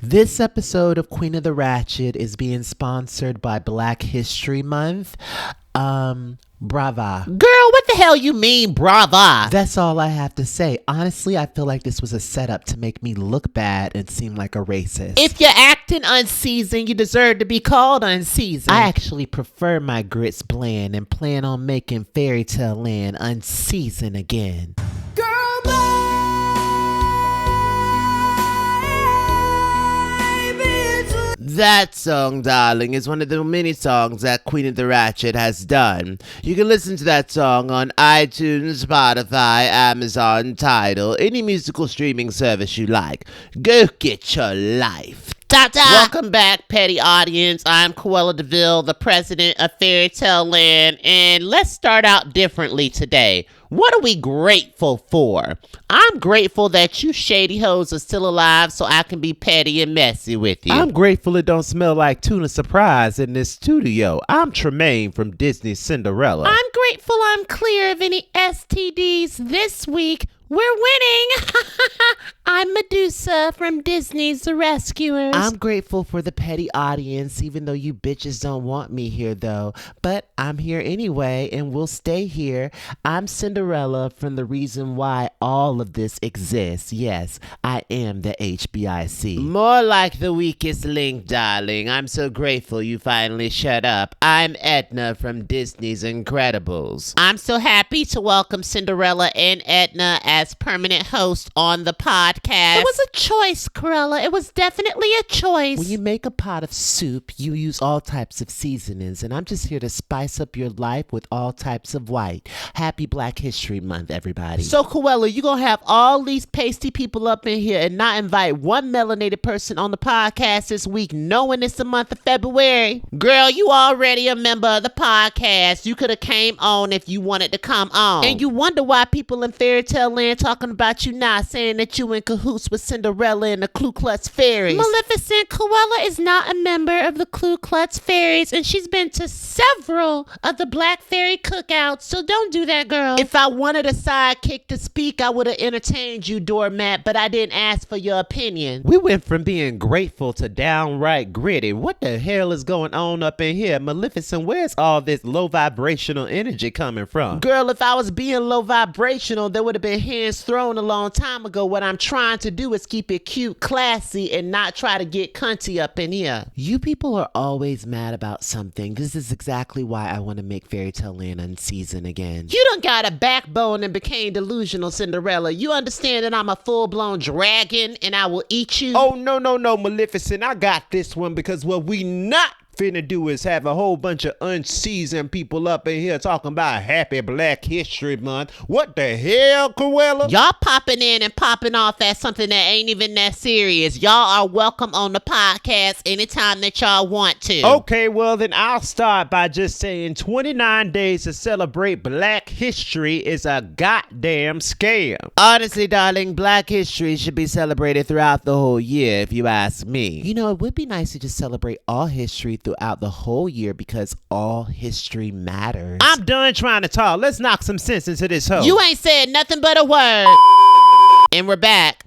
This episode of Queen of the Ratchet is being sponsored by Black History Month. Brava. Girl, what the hell you mean, brava? That's all I have to say. Honestly, I feel like this was a setup to make me look bad and seem like a racist. If you're acting unseasoned, you deserve to be called unseasoned. I actually prefer my grits bland and plan on making Fairy Tale Land unseasoned again. That song, darling, is one of the many songs that Queen of the Ratchet has done. You can listen to that song on iTunes, Spotify, Amazon, Tidal, any musical streaming service you like. Go get your life. Ta-ta. Welcome back, petty audience. I'm Cruella DeVille, the president of Fairy Tale Land, and let's start out differently today. What are we grateful for? I'm grateful that you shady hoes are still alive so I can be petty and messy with you. I'm grateful it don't smell like tuna surprise in this studio. I'm Tremaine from Disney's Cinderella. I'm grateful I'm clear of any STDs this week. We're winning! I'm Medusa from Disney's The Rescuers. I'm grateful for the petty audience, even though you bitches don't want me here, though. But I'm here anyway, and we'll stay here. I'm Cinderella from the reason why all of this exists. Yes, I am the HBIC. More like the weakest link, darling. I'm so grateful you finally shut up. I'm Edna from Disney's Incredibles. I'm so happy to welcome Cinderella and Edna as permanent host on the podcast. It was a choice, Corella. It was definitely a choice. When you make a pot of soup, you use all types of seasonings, and I'm just here to spice up your life with all types of white. Happy Black History Month, everybody. So, Corella, you gonna have all these pasty people up in here and not invite one melanated person on the podcast this week, knowing it's the month of February? Girl, you already a member of the podcast. You could have came on if you wanted to come on. And you wonder why people in Fairy Tale Land talking about you now, saying that you in cahoots with Cinderella and the Ku Klux Fairies. Maleficent, Cruella is not a member of the Ku Klux Fairies, and she's been to several of the Black Fairy cookouts, so don't do that, girl. If I wanted a sidekick to speak, I would have entertained you, doormat, but I didn't ask for your opinion. We went from being grateful to downright gritty. What the hell is going on up in here? Maleficent, where's all this low vibrational energy coming from? Girl, if I was being low vibrational, there would have been hands thrown a long time ago. What I'm trying to do is keep it cute, classy, and not try to get cunty up in here. You people are always mad about something. This is exactly why I want to make Fairy Tale Land unseasoned again. You done got a backbone and became delusional, Cinderella. You understand that I'm a full-blown dragon and I will eat you? Oh, no, Maleficent. I got this one because what we not finna do is have a whole bunch of unseasoned people up in here talking about Happy Black History Month. What the hell, Cruella? Y'all popping in and popping off at something that ain't even that serious. Y'all are welcome on the podcast anytime that y'all want to. Okay, well then I'll start by just saying 29 days to celebrate Black history is a goddamn scam. Honestly, darling, Black history should be celebrated throughout the whole year, if you ask me. You know, it would be nice to just celebrate all history throughout the whole year because all history matters. I'm done trying to talk. Let's knock some sense into this hoe. You ain't said nothing but a word. And we're back.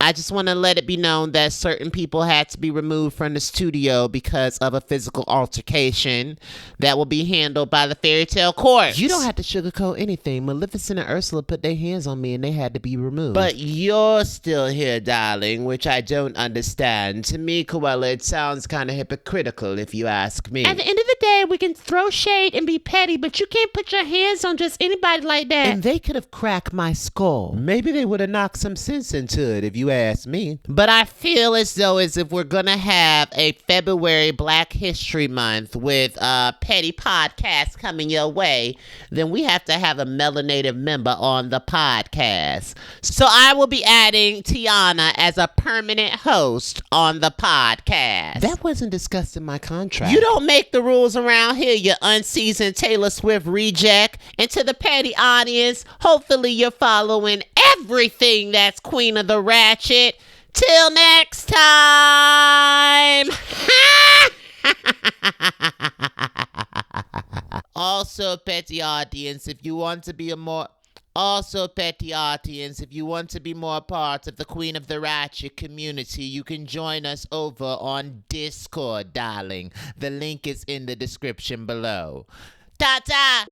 I just want to let it be known that certain people had to be removed from the studio because of a physical altercation that will be handled by the Fairy Tale Court. You don't have to sugarcoat anything. Maleficent and Ursula put their hands on me and they had to be removed. But you're still here, darling, which I don't understand. To me, Cruella, it sounds kind of hypocritical if you ask me. At the end of the day, we can throw shade and be petty, but you can't put your hands on just anybody like that. And they could have cracked my skull. Maybe they would have knocked some sense into it if you ask me. But I feel as though as if we're gonna have a February Black History Month with petty podcasts coming your way, then we have to have a melanated member on the podcast. So I will be adding Tiana as a permanent host on the podcast. That wasn't discussed in my contract. You don't make the rules around here, you unseasoned Taylor Swift reject. And to the petty audience, hopefully you're following everything that's Queen of the Ratchet. Till next time. Also, petty audience, if you want to be a more Also, petty audience, if you want to be more part of the Queen of the Ratchet community, you can join us over on Discord, darling. The link is in the description below. Ta-ta!